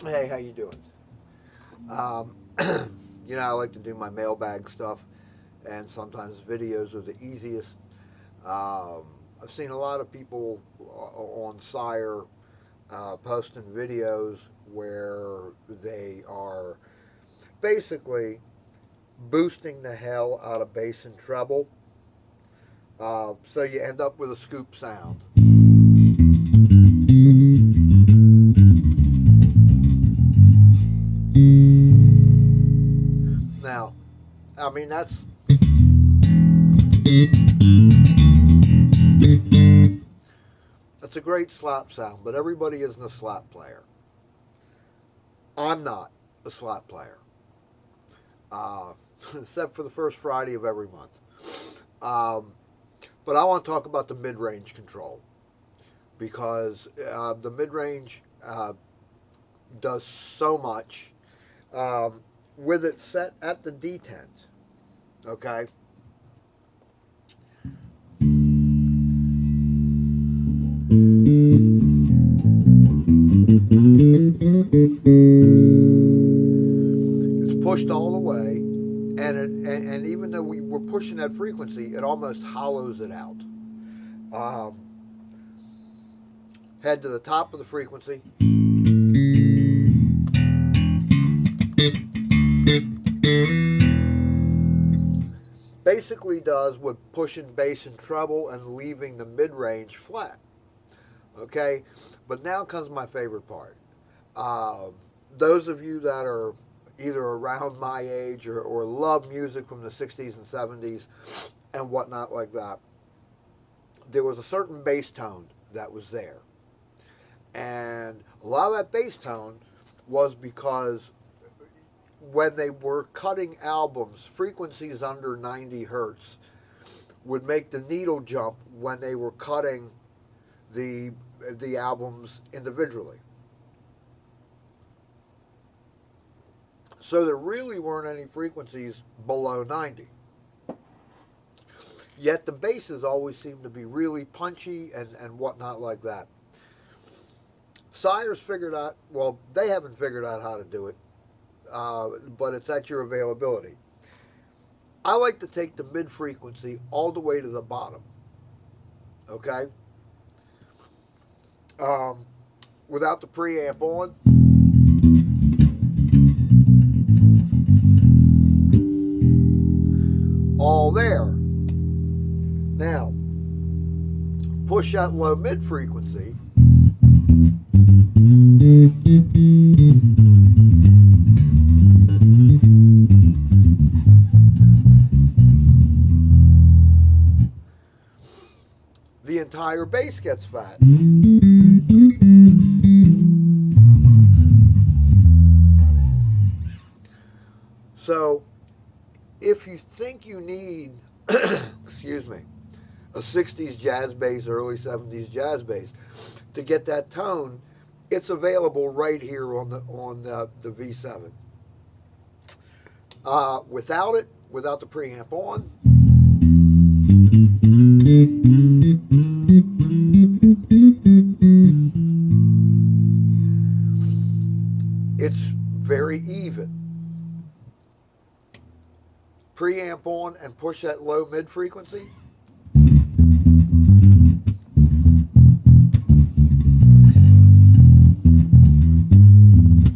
Hey, how you doing? Um, I like to do my mailbag stuff, and sometimes videos are the easiest. Um, I've seen a lot of people on Sire posting videos where they are basically boosting the hell out of bass and treble, so you end up with a scoop sound. Now, I mean that's a great slap sound, but everybody isn't a slap player. I'm not a slap player, uh, except for the first Friday of every month. Um, but I want to talk about the mid-range control because the mid-range does so much with it set at the detent. Okay, it's pushed all the way, and even though we were pushing that frequency, it almost hollows it out. Um, Head to the top of the frequency. Basically does with pushing bass and treble and leaving the mid-range flat. Okay, but now comes my favorite part. Um, those of you that are either around my age or love music from the 60s and 70s and whatnot like that, there was a certain bass tone that was there. And a lot of that bass tone was because when they were cutting albums, frequencies under 90 hertz would make the needle jump when they were cutting the the albums individually. So there really weren't any frequencies below 90. Yet the basses always seemed to be really punchy and whatnot like that. Sire's figured out, well, they haven't figured out how to do it, but it's at your availability. I like to take the mid frequency all the way to the bottom, okay? Um, Without the preamp on, all there. Now, push that low mid frequency. The entire bass gets fat. So, if you think you need, excuse me, a 60s jazz bass, early 70s jazz bass to get that tone, it's available right here on the V7. Without it, without the preamp on, it's very even. Preamp on and push that low mid frequency,